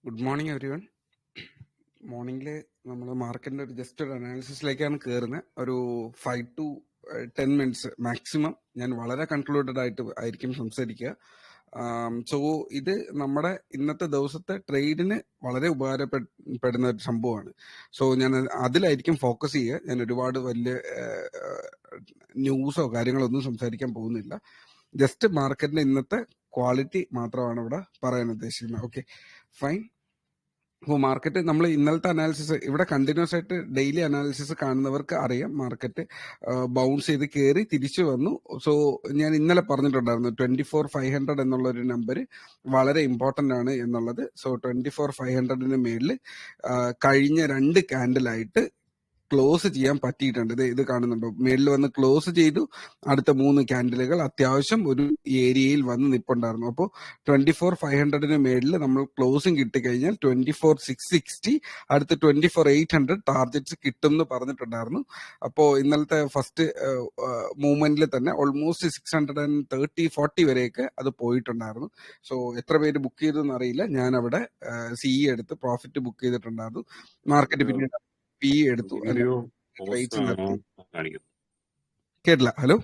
Good morning every one. മോർണിംഗിൽ നമ്മൾ മാർക്കറ്റിൻ്റെ ഒരു ജസ്റ്റ് ഒരു അനാലിസിസിലേക്കാണ് കയറുന്നത്. ഒരു 5 to 10 മിനിറ്റ്സ് മാക്സിമം ഞാൻ വളരെ കൺക്ലൂഡഡ് ആയിരിക്കും സംസാരിക്കുക. സോ ഇത് നമ്മുടെ ഇന്നത്തെ ദിവസത്തെ ട്രേഡിന് വളരെ ഉപകാരപ്പെടുന്ന ഒരു സംഭവമാണ്. സോ ഞാൻ അതിലായിരിക്കും ഫോക്കസ് ചെയ്യുക. ഞാൻ ഒരുപാട് വലിയ ന്യൂസോ കാര്യങ്ങളോ ഒന്നും സംസാരിക്കാൻ പോകുന്നില്ല. ജസ്റ്റ് മാർക്കറ്റിന്റെ ഇന്നത്തെ ക്വാളിറ്റി മാത്രമാണ് ഇവിടെ പറയാൻ ഉദ്ദേശിക്കുന്നത്. Okay, fine. അപ്പോൾ മാർക്കറ്റ് നമ്മൾ ഇന്നലത്തെ അനാലിസിസ് ഇവിടെ കണ്ടിന്യൂസ് ആയിട്ട് ഡെയിലി അനാലിസിസ് കാണുന്നവർക്ക് അറിയാം. മാർക്കറ്റ് ബൗൺസ് ചെയ്ത് കയറി തിരിച്ചു വന്നു. സോ ഞാൻ ഇന്നലെ പറഞ്ഞിട്ടുണ്ടായിരുന്നു 24,500 എന്നുള്ള ഒരു നമ്പർ വളരെ ഇമ്പോർട്ടൻ്റ് ആണ് എന്നുള്ളത്. സോ 24,500 മേളിൽ കഴിഞ്ഞ 2 ക്യാൻഡിലായിട്ട് ക്ലോസ് ചെയ്യാൻ പറ്റിയിട്ടുണ്ട്. ഇത് കാണുന്നുണ്ടോ? മേളിൽ വന്ന് ക്ലോസ് ചെയ്തു. അടുത്ത 3 ക്യാൻഡിലുകൾ അത്യാവശ്യം ഒരു ഏരിയയിൽ വന്ന് നിപ്പുണ്ടായിരുന്നു. അപ്പോൾ 24,500 മേളിൽ നമ്മൾ ക്ലോസിങ് കിട്ടിക്കഴിഞ്ഞാൽ 24,660 അടുത്ത് 24,800 ടാർഗറ്റ്സ് കിട്ടും എന്ന് പറഞ്ഞിട്ടുണ്ടായിരുന്നു. അപ്പോൾ ഇന്നലത്തെ ഫസ്റ്റ് മൂവ്മെന്റിൽ തന്നെ ഓൾമോസ്റ്റ് 630-40 വരെയൊക്കെ അത് പോയിട്ടുണ്ടായിരുന്നു. സോ എത്ര പേര് ബുക്ക് ചെയ്തു എന്നറിയില്ല. ഞാൻ അവിടെ CE എടുത്ത് പ്രോഫിറ്റ് ബുക്ക് ചെയ്തിട്ടുണ്ടായിരുന്നു. മാർക്കറ്റ് പിന്നീട് പി എടുത്തു. കേട്ടില്ല. ഹലോ,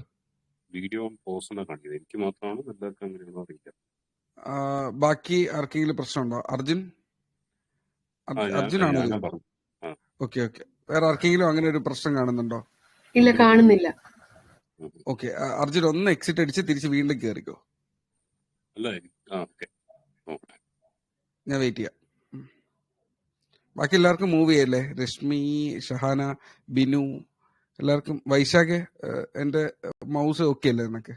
വീഡിയോ എനിക്ക് മാത്രമാണ് എല്ലാവർക്കും അങ്ങനെയാണോ അറിയില്ല. ബാക്കി ആർക്കെങ്കിലും പ്രശ്നമുണ്ടോ? അർജുനാണോ? ഓക്കെ, വേറെ ആർക്കെങ്കിലും അങ്ങനെ ഒരു പ്രശ്നം കാണുന്നുണ്ടോ? ഇല്ല, കാണുന്നില്ല. ഓക്കെ, അർജുൻ ഒന്ന് എക്സിറ്റ് അടിച്ച് തിരിച്ച് വീണ്ടും കയറിക്കോ. ഞാൻ വെയിറ്റ് ചെയ്യാം. ബാക്കി എല്ലാവർക്കും മൂവ് ചെയ്യല്ലേ? രശ്മി, ഷഹാന, ബിനു, എല്ലാവർക്കും. വൈശാഖ്, എന്റെ മൗസ് ഓക്കെ അല്ലേ നിനക്ക്?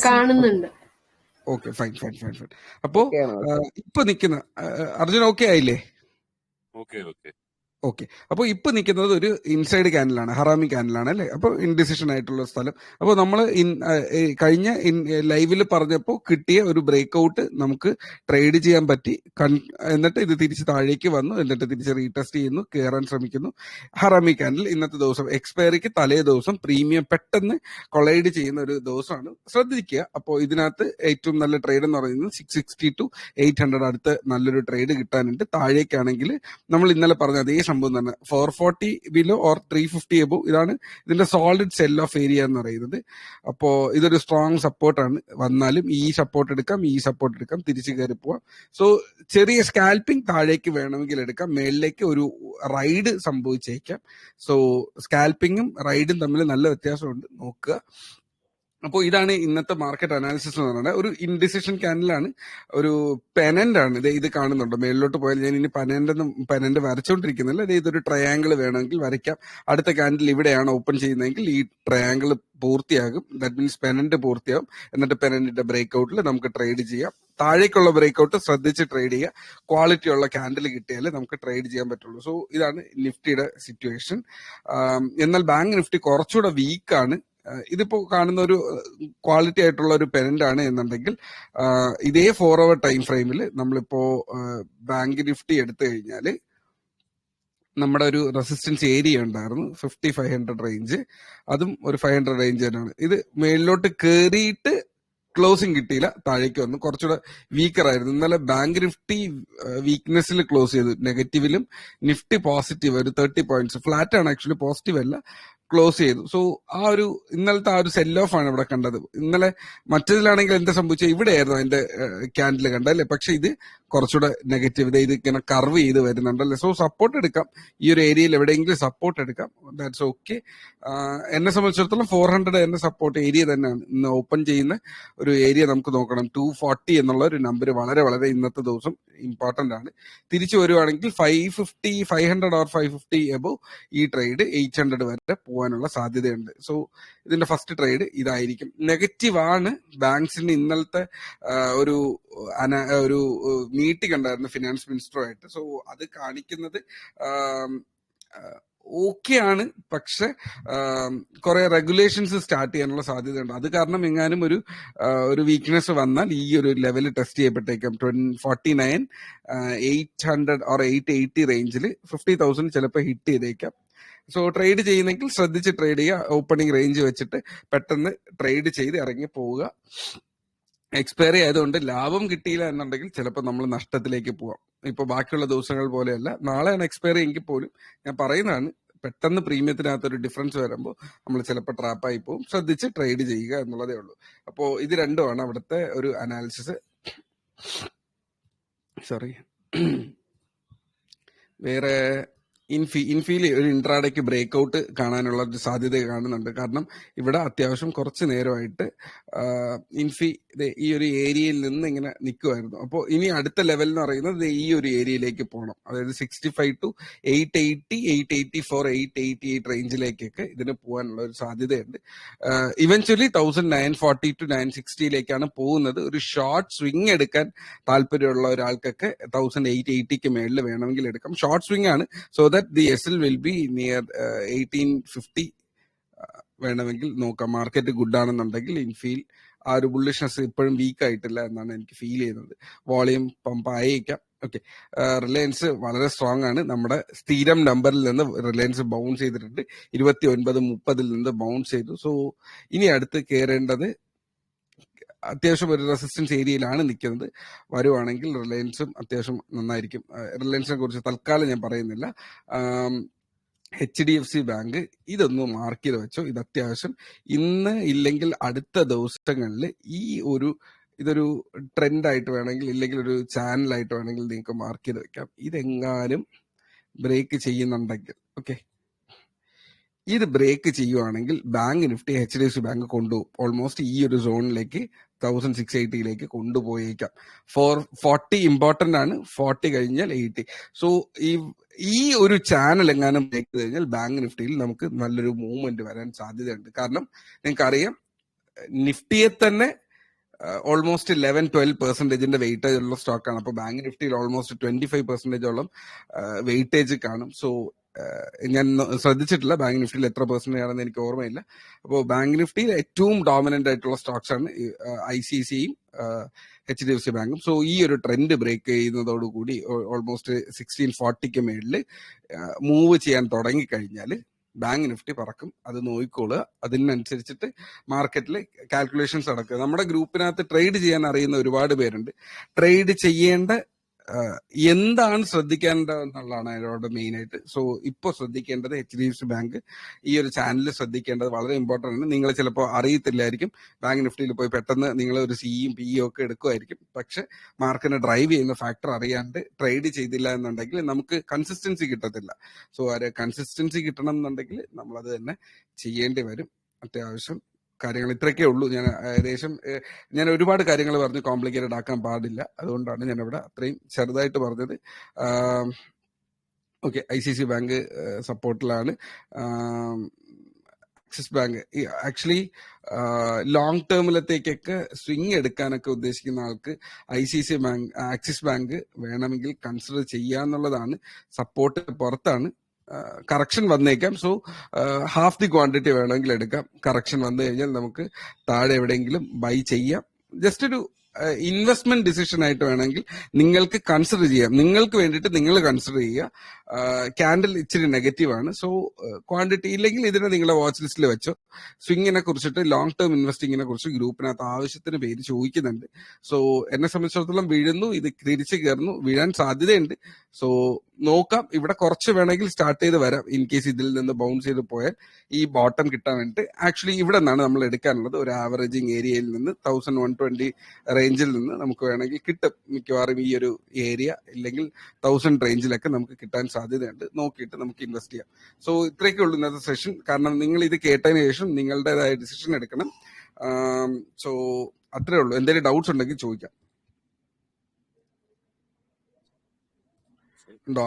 കാണുന്നുണ്ട്. Okay, fine. അപ്പോ ഇപ്പൊ നിക്കുന്ന അർജുൻ ഓക്കെ ആയില്ലേ? ഓക്കെ, അപ്പോൾ ഇപ്പൊ നിൽക്കുന്നത് ഒരു ഇൻസൈഡ് ക്യാൻഡിലാണ്, ഹറാമി ക്യാൻഡിലാണ് അല്ലേ? അപ്പോൾ ഇൻഡിസിഷൻ ആയിട്ടുള്ള സ്ഥലം. അപ്പോൾ നമ്മൾ കഴിഞ്ഞ ലൈവിൽ പറഞ്ഞപ്പോൾ കിട്ടിയ ഒരു ബ്രേക്ക്ഔട്ട് നമുക്ക് ട്രേഡ് ചെയ്യാൻ പറ്റി. എന്നിട്ട് ഇത് തിരിച്ച് താഴേക്ക് വന്നു, എന്നിട്ട് തിരിച്ച് റീടെസ്റ്റ് ചെയ്യുന്നു, കയറാൻ ശ്രമിക്കുന്നു. ഹറാമി ക്യാൻഡിൽ ഇന്നത്തെ ദിവസം എക്സ്പയറിക്ക് തലേ ദിവസം പ്രീമിയം പെട്ടെന്ന് കൊളൈഡ് ചെയ്യുന്ന ഒരു ദിവസമാണ്. ശ്രദ്ധിക്കുക. അപ്പോൾ ഇതിനകത്ത് ഏറ്റവും നല്ല ട്രേഡ് എന്ന് പറയുന്നത് 660 to 800 അടുത്ത് നല്ലൊരു ട്രേഡ് കിട്ടാനുണ്ട്. താഴേക്കാണെങ്കിൽ നമ്മൾ ഇന്നലെ പറഞ്ഞ അതേ സംഭവം തന്നെ, 440 ബിലോ ഓർ 350 എബോ, ഇതാണ് ഇതിന്റെ സോളിഡ് സെൽ ഓഫ് ഏരിയ എന്ന് പറയുന്നത്. അപ്പോൾ ഇതൊരു സ്ട്രോങ് സപ്പോർട്ടാണ്. വന്നാലും ഈ സപ്പോർട്ട് എടുക്കാം, തിരിച്ചു കയറി പോവാം. സോ ചെറിയ സ്കാൽപ്പിംഗ് താഴേക്ക് വേണമെങ്കിൽ എടുക്കാം, മേളിലേക്ക് ഒരു റൈഡ് സംഭവിച്ചേക്കാം. സോ സ്കാൽപ്പിങ്ങും റൈഡും തമ്മിൽ നല്ല വ്യത്യാസമുണ്ട്, നോക്കുക. അപ്പോൾ ഇതാണ് ഇന്നത്തെ മാർക്കറ്റ് അനാലിസിസ് എന്ന് പറയുന്നത്. ഒരു ഇൻഡിസിഷൻ ക്യാൻഡിലാണ്, ഒരു പെനന്റ് ആണ്. ഇത് കാണുന്നുണ്ടോ? മേളിലോട്ട് പോയാൽ ഞാൻ ഇനി പെനന്റ് വരച്ചോണ്ടിരിക്കുന്നില്ല. ഇതൊരു ട്രയാങ്കിൾ വേണമെങ്കിൽ വരയ്ക്കാം. അടുത്ത ക്യാൻഡിൽ ഇവിടെയാണ് ഓപ്പൺ ചെയ്യുന്നതെങ്കിൽ ഈ ട്രയാങ്കിൾ പൂർത്തിയാകും. ദാറ്റ് മീൻസ് പെനന്റ് പൂർത്തിയാകും. എന്നിട്ട് പെനന്റിന്റെ ബ്രേക്ക്ഔട്ടിൽ നമുക്ക് ട്രേഡ് ചെയ്യാം. താഴേക്കുള്ള ബ്രേക്ക്ഔട്ട് ശ്രദ്ധിച്ച് ട്രേഡ് ചെയ്യുക. ക്വാളിറ്റി ഉള്ള ക്യാൻഡിൽ കിട്ടിയാലേ നമുക്ക് ട്രേഡ് ചെയ്യാൻ പറ്റുള്ളൂ. സോ ഇതാണ് നിഫ്റ്റിയുടെ സിറ്റുവേഷൻ. എന്നാൽ ബാങ്ക് നിഫ്റ്റി കുറച്ചുകൂടെ വീക്കാണ്. ഇതിപ്പോ കാണുന്ന ഒരു ക്വാളിറ്റി ആയിട്ടുള്ള ഒരു പെനന്റ് ആണ് എന്നുണ്ടെങ്കിൽ ഇതേ 4 hour ടൈം ഫ്രെയിമിൽ നമ്മളിപ്പോ ബാങ്ക് നിഫ്റ്റി എടുത്തു കഴിഞ്ഞാല് നമ്മുടെ ഒരു റെസിസ്റ്റൻസ് ഏരിയ ഉണ്ടായിരുന്നു 5500 റേഞ്ച്. അതും ഒരു 500 റേഞ്ച് തന്നെയാണ്. ഇത് മേളിലോട്ട് കയറിയിട്ട് ക്ലോസിംഗ് കിട്ടിയില്ല, താഴേക്ക് വന്നു. കുറച്ചുകൂടെ വീക്കർ ആയിരുന്നു. ഇന്നലെ ബാങ്ക് നിഫ്റ്റി വീക്ക്നെസ്സിൽ ക്ലോസ് ചെയ്തു, നെഗറ്റീവിലും. നിഫ്റ്റി പോസിറ്റീവ്, ഒരു 30 പോയിന്റ്സ് ഫ്ലാറ്റ് ആണ്, ആക്ച്വലി പോസിറ്റീവ് അല്ല, ക്ലോസ് ചെയ്തു. സോ ഇന്നലത്തെ ആ ഒരു സെൽ ഓഫ് ആണ് ഇവിടെ കണ്ടത്. ഇന്നലെ മറ്റേതിലാണെങ്കിൽ എന്താ സംഭവിച്ചത്? ഇവിടെയായിരുന്നു അതിന്റെ ക്യാൻഡിൽ കണ്ടല്ലേ, പക്ഷെ ഇത് കുറച്ചുകൂടെ നെഗറ്റീവ്. ഇത് ഇങ്ങനെ കർവ് ചെയ്ത് വരുന്നുണ്ടല്ലേ. സോ സപ്പോർട്ട് എടുക്കാം, ഈ ഒരു ഏരിയയിൽ എവിടെയെങ്കിലും സപ്പോർട്ട് എടുക്കാം. That's okay. എന്നെ സംബന്ധിച്ചിടത്തോളം 400 എന്ന സപ്പോർട്ട് ഏരിയ തന്നെയാണ്. ഇന്ന് ഓപ്പൺ ചെയ്യുന്ന ഒരു ഏരിയ നമുക്ക് നോക്കണം. 240 എന്നുള്ള ഒരു നമ്പർ വളരെ വളരെ ഇന്നത്തെ ദിവസം ഇമ്പോർട്ടന്റ് ആണ്. തിരിച്ചു വരുവാണെങ്കിൽ 500 ഓർ 550 എബോ ഈ ട്രേഡ് 800 വരെ പോകാനുള്ള സാധ്യതയുണ്ട്. സോ ഇതിന്റെ ഫസ്റ്റ് ട്രേഡ് ഇതായിരിക്കും. നെഗറ്റീവ് ആണ് ബാങ്ക്സിന്. ഇന്നലത്തെ ഒരു മീറ്റിംഗ് ഉണ്ടായിരുന്നു ഫിനാൻസ് മിനിസ്റ്ററുമായിട്ട്. സോ അത് കാണിക്കുന്നത് ഓക്കെ ആണ്, പക്ഷെ കുറെ റെഗുലേഷൻസ് സ്റ്റാർട്ട് ചെയ്യാനുള്ള സാധ്യതയുണ്ട്. അത് കാരണം എങ്ങാനും ഒരു വീക്ക്നെസ് വന്നാൽ ഈ ഒരു ലെവൽ ടെസ്റ്റ് ചെയ്യപ്പെട്ടേക്കാം. 49,800 ഓർ 880 റേഞ്ചിൽ 50,000 ചിലപ്പോൾ ഹിറ്റ് ചെയ്തേക്കാം. സോ ട്രേഡ് ചെയ്യുന്നെങ്കിൽ ശ്രദ്ധിച്ച് ട്രേഡ് ചെയ്യുക. ഓപ്പണിംഗ് റേഞ്ച് വെച്ചിട്ട് പെട്ടെന്ന് ട്രേഡ് ചെയ്ത് ഇറങ്ങി പോവുക. എക്സ്പയറി ആയതുകൊണ്ട് ലാഭം കിട്ടിയില്ല എന്നുണ്ടെങ്കിൽ ചിലപ്പോൾ നമ്മൾ നഷ്ടത്തിലേക്ക് പോവാം. ഇപ്പൊ ബാക്കിയുള്ള ദിവസങ്ങൾ പോലെയല്ല, നാളെയാണ് എക്സ്പയറി എങ്കിൽ പോലും ഞാൻ പറയുന്നതാണ്, പെട്ടെന്ന് പ്രീമിയത്തിനകത്ത് ഒരു ഡിഫറൻസ് വരുമ്പോൾ നമ്മൾ ചിലപ്പോൾ ട്രാപ്പായി പോകും. ശ്രദ്ധിച്ച് ട്രേഡ് ചെയ്യുക എന്നുള്ളതേ ഉള്ളൂ. അപ്പോൾ ഇത് രണ്ടുമാണ് അവിടുത്തെ ഒരു അനാലിസിസ്. സോറി, വേറെ ഇൻഫിയിൽ ഒരു ഇൻട്രാഡേക്ക് ബ്രേക്ക് ഔട്ട് കാണാനുള്ള ഒരു സാധ്യത കാണുന്നുണ്ട്. കാരണം ഇവിടെ അത്യാവശ്യം കുറച്ച് നേരമായിട്ട് ഇൻഫി ഈ ഒരു ഏരിയയിൽ നിന്ന് ഇങ്ങനെ നിൽക്കുമായിരുന്നു. അപ്പോൾ ഇനി അടുത്ത ലെവൽ എന്ന് പറയുന്നത് ഈ ഒരു ഏരിയയിലേക്ക് പോകണം. അതായത് 65 to 880, 884, 888 റേഞ്ചിലേക്കൊക്കെ ഇതിന് പോകാനുള്ള ഒരു സാധ്യതയുണ്ട്. ഇവൻച്വലി 1940 to 960യിലേക്കാണ് പോകുന്നത്. ഒരു ഷോർട്ട് സ്വിങ് എടുക്കാൻ താല്പര്യമുള്ള ഒരാൾക്കൊക്കെ 1880ക്ക് മേളിൽ വേണമെങ്കിൽ എടുക്കാം. ഷോർട്ട് സ്വിങ് ആണ്. So that the S L will be near 1850 വേണമെങ്കിൽ നോക്കാം. മാർക്കറ്റ് ഗുഡ് ആണെന്നുണ്ടെങ്കിൽ ഇൻഫീൽ ആ ഒരു ബുള്ളിഷ്നെസ് ഇപ്പോഴും വീക്ക് ആയിട്ടില്ല എന്നാണ് എനിക്ക് ഫീൽ ചെയ്യുന്നത്. വോളിയം പമ്പ് ആയേക്കാം. ഓക്കെ, റിലയൻസ് വളരെ സ്ട്രോങ് ആണ്. നമ്മുടെ സ്ഥിരം നമ്പറിൽ നിന്ന് റിലയൻസ് ബൗൺസ് ചെയ്തിട്ടുണ്ട്. 29.30 നിന്ന് ബൗൺസ് ചെയ്തു. സോ ഇനി അടുത്ത് കയറേണ്ടത് അത്യാവശ്യം ഒരു റെസിസ്റ്റൻസ് ഏരിയയിലാണ് നിൽക്കുന്നത്. വരുവാണെങ്കിൽ റിലയൻസും അത്യാവശ്യം നന്നായിരിക്കും. റിലയൻസിനെ കുറിച്ച് തൽക്കാലം ഞാൻ പറയുന്നില്ല. HDFC ബാങ്ക് ഇതൊന്ന് മാർക്ക് ചെയ്ത് വെച്ചോ. ഇത് അത്യാവശ്യം ഇന്ന് ഇല്ലെങ്കിൽ അടുത്ത ദിവസങ്ങളിൽ ഇതൊരു ട്രെൻഡായിട്ട് വേണമെങ്കിൽ ഇല്ലെങ്കിൽ ഒരു ചാനലായിട്ട് വേണമെങ്കിൽ നിങ്ങൾക്ക് മാർക്ക് ചെയ്ത് വെക്കാം. ഇതെങ്ങാനും ബ്രേക്ക് ചെയ്യുന്നുണ്ടെങ്കിൽ, ഓക്കെ, ഇത് ബ്രേക്ക് ചെയ്യുവാണെങ്കിൽ ബാങ്ക് നിഫ്റ്റി HDFC ബാങ്ക് കൊണ്ടുപോകും. ഓൾമോസ്റ്റ് ഈ ഒരു സോണിലേക്ക് 1680യിലേക്ക് കൊണ്ടുപോയേക്കാം. 40 ഇമ്പോർട്ടന്റ് ആണ്. 40 കഴിഞ്ഞാൽ 80. സോ ഈ ഒരു ചാനൽ എങ്ങാനും ബ്രേക്ക് കഴിഞ്ഞാൽ ബാങ്ക് നിഫ്റ്റിയിൽ നമുക്ക് നല്ലൊരു മൂവ്മെന്റ് വരാൻ സാധ്യതയുണ്ട്. കാരണം നിങ്ങൾക്കറിയാം, നിഫ്റ്റിയെ തന്നെ ഓൾമോസ്റ്റ് 11-12% വെയിറ്റേജ് ഉള്ള സ്റ്റോക്കാണ്. അപ്പോൾ ബാങ്ക് നിഫ്റ്റിയിൽ ഓൾമോസ്റ്റ് 25% വെയിറ്റേജ് കാണും. സോ ഞാൻ ശ്രദ്ധിച്ചിട്ടില്ല ബാങ്ക് നിഫ്റ്റിയിൽ എത്ര പെർസെന്റേജ് ആണെന്ന് എനിക്ക് ഓർമ്മയില്ല. അപ്പോൾ ബാങ്ക് നിഫ്റ്റിയിൽ ഏറ്റവും ഡോമിനന്റ് ആയിട്ടുള്ള സ്റ്റോക്സ് ആണ് ICICIയും HDFC ബാങ്കും. സോ ഈ ഒരു ട്രെൻഡ് ബ്രേക്ക് ചെയ്യുന്നതോടുകൂടി ഓൾമോസ്റ്റ് 1640ക്ക് മേളിൽ മൂവ് ചെയ്യാൻ തുടങ്ങിക്കഴിഞ്ഞാൽ ബാങ്ക് നിഫ്റ്റി പറക്കും. അത് നോക്കിക്കോളുക. അതിനനുസരിച്ചിട്ട് മാർക്കറ്റിൽ കാൽക്കുലേഷൻസ് നടക്കുക. നമ്മുടെ ഗ്രൂപ്പിനകത്ത് ട്രേഡ് ചെയ്യാൻ അറിയുന്ന ഒരുപാട് പേരുണ്ട്. ട്രേഡ് ചെയ്യേണ്ട എന്താണ് ശ്രദ്ധിക്കേണ്ടത് എന്നുള്ളതാണ് അതിനോട് മെയിൻ ആയിട്ട്. സോ ഇപ്പോൾ ശ്രദ്ധിക്കേണ്ടത് HDFC ബാങ്ക് ഈ ഒരു ചാനൽ ശ്രദ്ധിക്കേണ്ടത് വളരെ ഇമ്പോർട്ടൻ്റ് ആണ്. നിങ്ങൾ ചിലപ്പോൾ അറിയത്തില്ലായിരിക്കും. ബാങ്ക് നിഫ്റ്റിയിൽ പോയി പെട്ടെന്ന് നിങ്ങൾ ഒരു സിയും പിയും ഒക്കെ എടുക്കുമായിരിക്കും. പക്ഷെ മാർക്കറ്റിനെ ഡ്രൈവ് ചെയ്യുന്ന ഫാക്ടർ അറിയാണ്ട് ട്രേഡ് ചെയ്തില്ല എന്നുണ്ടെങ്കിൽ നമുക്ക് കൺസിസ്റ്റൻസി കിട്ടത്തില്ല. സോ ആ കൺസിസ്റ്റൻസി കിട്ടണം എന്നുണ്ടെങ്കിൽ നമ്മളത് തന്നെ ചെയ്യേണ്ടി വരും. അത്യാവശ്യം കാര്യങ്ങൾ ഇത്രയൊക്കെ ഉള്ളൂ. ഞാൻ ഒരുപാട് കാര്യങ്ങൾ പറഞ്ഞ് കോംപ്ലിക്കേറ്റഡ് ആക്കാൻ പാടില്ല. അതുകൊണ്ടാണ് ഞാനിവിടെ അത്രയും ചെറുതായിട്ട് പറഞ്ഞത്. ഓക്കെ, ICICI ബാങ്ക് സപ്പോർട്ടിലാണ്. ആക്സിസ് ബാങ്ക് ആക്ച്വലി ലോങ് ടേമിലത്തേക്കൊക്കെ സ്വിങ് എടുക്കാനൊക്കെ ഉദ്ദേശിക്കുന്ന ആൾക്ക് ആക്സിസ് ബാങ്ക് വേണമെങ്കിൽ കൺസിഡർ ചെയ്യാന്നുള്ളതാണ്. സപ്പോർട്ട് പുറത്താണ്. കറക്ഷൻ വന്നേക്കാം. സോ ഹാഫ് ദി ക്വാണ്ടിറ്റി വേണമെങ്കിൽ എടുക്കാം. കറക്ഷൻ വന്നു കഴിഞ്ഞാൽ നമുക്ക് താഴെ എവിടെയെങ്കിലും ബൈ ചെയ്യാം. ജസ്റ്റ് ഒരു ഇൻവെസ്റ്റ്മെന്റ് ഡിസിഷൻ ആയിട്ട് വേണമെങ്കിൽ നിങ്ങൾക്ക് കൺസിഡർ ചെയ്യാം. നിങ്ങൾക്ക് വേണ്ടിയിട്ട് നിങ്ങൾ കൺസിഡർ ചെയ്യുക. ക്യാൻഡിൽ ഇച്ചിരി നെഗറ്റീവ് ആണ്. സോ ക്വാണ്ടിറ്റി ഇല്ലെങ്കിൽ ഇതിനെ നിങ്ങളെ വാച്ച് ലിസ്റ്റിൽ വെച്ചോ. സ്വിങ്ങിനെ കുറിച്ചിട്ട് ലോങ് ടേം ഇൻവെസ്റ്റിങ്ങിനെ കുറിച്ച് ഗ്രൂപ്പിനകത്ത് ആവശ്യത്തിന് പേര് ചോദിക്കുന്നുണ്ട്. സോ എന്നെ സംബന്ധിച്ചിടത്തോളം വീഴുന്നു, ഇത് തിരിച്ചു കയറുന്നു, വീഴാൻ സാധ്യതയുണ്ട്. സോ നോക്കാം. ഇവിടെ കുറച്ച് വേണമെങ്കിൽ സ്റ്റാർട്ട് ചെയ്ത് വരാം. ഇൻ കേസ് ഇതിൽ നിന്ന് ബൗൺസ് ചെയ്ത് പോയാൽ ഈ ബോട്ടം കിട്ടാൻ വേണ്ടിയിട്ട് ആക്ച്വലി ഇവിടെ നിന്നാണ് നമ്മൾ എടുക്കാനുള്ളത്. ഒരു ആവറേജിങ് ഏരിയയിൽ നിന്ന് 1120 റേഞ്ചിൽ നിന്ന് നമുക്ക് വേണമെങ്കിൽ കിട്ടും. മിക്കവാറും ഈ ഒരു ഏരിയ ഇല്ലെങ്കിൽ 1000 റേഞ്ചിലൊക്കെ നമുക്ക് കിട്ടാൻ സാധ്യതയുണ്ട്. നോക്കിയിട്ട് നമുക്ക് ഇൻവെസ്റ്റ് ചെയ്യാം. സോ ഇത്രയൊക്കെ ഉള്ളൂ ഇന്നത്തെ സെഷൻ. കാരണം നിങ്ങൾ ഇത് കേട്ടതിന് ശേഷം നിങ്ങളുടേതായ ഡിസിഷൻ എടുക്കണം. സോ അത്രേ ഉള്ളൂ. എന്തെങ്കിലും ഡൗട്ട്സ് ഉണ്ടെങ്കിൽ ചോദിക്കാം.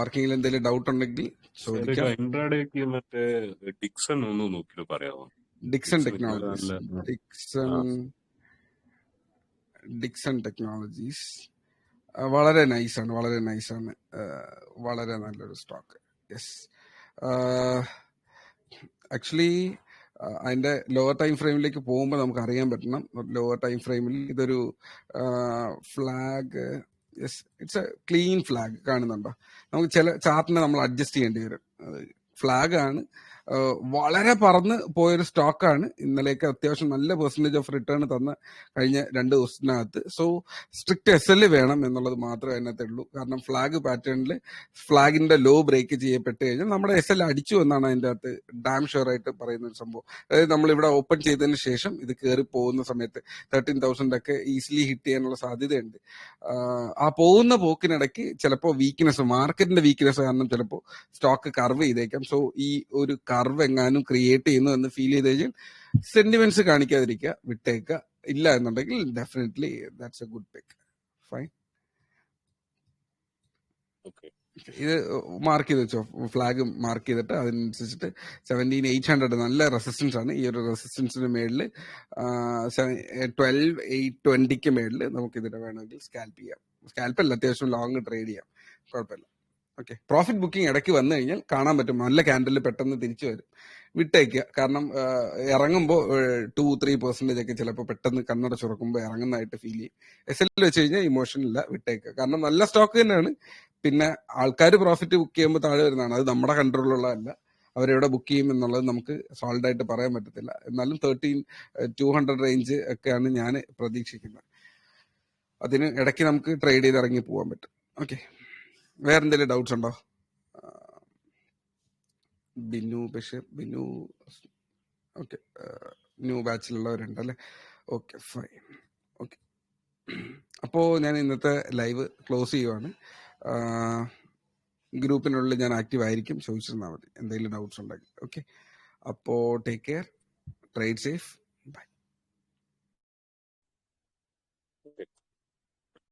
ആർക്കെങ്കിലും എന്തെങ്കിലും ഡൗട്ട് ഉണ്ടെങ്കിൽ ചോദിക്കാം. ഇൻട്രാഡേക്ക് മറ്റേ ഡിക്സൺ ഒന്ന് നോക്കിയിട്ട് പറയാമോ? ഡിക്സൺ ടെക്നോളജീസ് വളരെ നൈസാണ്. വളരെ നല്ലൊരു സ്റ്റോക്ക്. യെസ്, ആക്ച്വലി അതിന്റെ ലോവർ ടൈം ഫ്രെയിമിലേക്ക് പോകുമ്പോൾ നമുക്ക് അറിയാൻ പറ്റണം. ലോവർ ടൈം ഫ്രെയിമിൽ ഇതൊരു flag, yes, it's A clean flag കാണുന്നുണ്ടോ? നമുക്ക് ചില ചാർട്ടിനെ നമ്മൾ അഡ്ജസ്റ്റ് ചെയ്യേണ്ടി വരും. ഫ്ലാഗ് ആണ്. വളരെ പറന്ന് പോയൊരു സ്റ്റോക്കാണ്. ഇന്നലെയൊക്കെ അത്യാവശ്യം നല്ല പെർസെന്റേജ് ഓഫ് റിട്ടേൺ തന്ന കഴിഞ്ഞ 2 ദിവസത്തിനകത്ത്. സോ സ്ട്രിക്റ്റ് SL വേണം എന്നുള്ളത് മാത്രമേ അതിനകത്ത് ഉള്ളൂ. കാരണം ഫ്ലാഗ് പാറ്റേണിൽ ഫ്ലാഗിന്റെ ലോ ബ്രേക്ക് ചെയ്യപ്പെട്ട് കഴിഞ്ഞാൽ നമ്മുടെ SL അടിച്ചു എന്നാണ് അതിന്റെ അകത്ത് ഡാം ഷുവർ ആയിട്ട് പറയുന്ന ഒരു സംഭവം. അതായത് നമ്മൾ ഇവിടെ ഓപ്പൺ ചെയ്തതിന് ശേഷം ഇത് കയറി പോകുന്ന സമയത്ത് 13,000 ഒക്കെ ഈസിലി ഹിറ്റ് ചെയ്യാനുള്ള സാധ്യതയുണ്ട്. ആ പോകുന്ന പോക്കിനിടയ്ക്ക് ചിലപ്പോൾ വീക്ക്നെസ്, മാർക്കറ്റിന്റെ വീക്ക്നെസ് കാരണം ചിലപ്പോൾ സ്റ്റോക്ക് കർവ് ചെയ്തേക്കാം. സോ ഈ ഒരു കർവ് എങ്ങാനും ക്രിയേറ്റ് ചെയ്യുന്നു എന്ന് ഫീൽ ചെയ്ത് കഴിഞ്ഞാൽ സെന്റിമെന്റ്സ് കാണിക്കാതിരിക്കുക, വിട്ടേക്കുക. ഇല്ല എന്നുണ്ടെങ്കിൽ definitely that's A good pick. Fine. Okay. ഇത് മാർക്ക് ചെയ്ത് വെച്ചോ, ഫ്ലാഗ് മാർക്ക് ചെയ്തിട്ട് അതിനനുസരിച്ചിട്ട് 17,800 നല്ല റെസിസ്റ്റൻസ് ആണ്. ഈ ഒരു റെസിസ്റ്റൻസിന് മേളിൽ 12,820 മേളിൽ നമുക്ക് ഇതിനെ വേണമെങ്കിൽ സ്കാൽപ്പ് ചെയ്യാം. സ്കാൽപ്പല്ല, അത്യാവശ്യം ലോങ് ട്രേഡ് ചെയ്യാം, കുഴപ്പമില്ല. ഓക്കെ. പ്രോഫിറ്റ് ബുക്കിംഗ് ഇടയ്ക്ക് വന്നു കഴിഞ്ഞാൽ കാണാൻ പറ്റും, നല്ല ക്യാൻഡലിൽ പെട്ടെന്ന് തിരിച്ചു വരും. വിട്ടേക്കുക. കാരണം ഇറങ്ങുമ്പോൾ 2-3% ഒക്കെ ചിലപ്പോൾ പെട്ടെന്ന് കണ്ണട ചുറക്കുമ്പോൾ ഇറങ്ങുന്നതായിട്ട് ഫീൽ ചെയ്യും. SL വെച്ച് കഴിഞ്ഞാൽ ഇമോഷൻ ഇല്ല, വിട്ടേക്കുക. കാരണം നല്ല സ്റ്റോക്ക് തന്നെയാണ്. പിന്നെ ആൾക്കാർ പ്രോഫിറ്റ് ബുക്ക് ചെയ്യുമ്പോൾ താഴെ വരുന്നതാണ്, അത് നമ്മുടെ കൺട്രോളിലുള്ളതല്ല. അവരെവിടെ ബുക്ക് ചെയ്യും എന്നുള്ളത് നമുക്ക് സോൾഡ് ആയിട്ട് പറയാൻ പറ്റത്തില്ല. എന്നാലും 13,200 റേഞ്ച് ഒക്കെയാണ് ഞാൻ പ്രതീക്ഷിക്കുന്നത്. അതിന് ഇടയ്ക്ക് നമുക്ക് ട്രേഡ് ചെയ്ത് ഇറങ്ങി പോകാൻ പറ്റും. ഓക്കെ. വേറെ എന്തെങ്കിലും ഡൗട്ട്സ് ഉണ്ടോ? ബിനു ബഷീർ, ബിനു. ഓക്കെ. ന്യൂ ബാച്ചിലുള്ളവരുണ്ടല്ലേ? Okay, fine. ഓക്കെ. അപ്പോൾ ഞാൻ ഇന്നത്തെ ലൈവ് ക്ലോസ് ചെയ്യുവാണ്. ഗ്രൂപ്പിനുള്ളിൽ ഞാൻ ആക്റ്റീവ് ആയിരിക്കും, ചോദിച്ചിരുന്നാൽ മതി എന്തെങ്കിലും ഡൗട്ട്സ് ഉണ്ടെങ്കിൽ. ഓക്കെ. അപ്പോൾ ടേക്ക് കെയർ, ട്രേഡ് സേഫ്.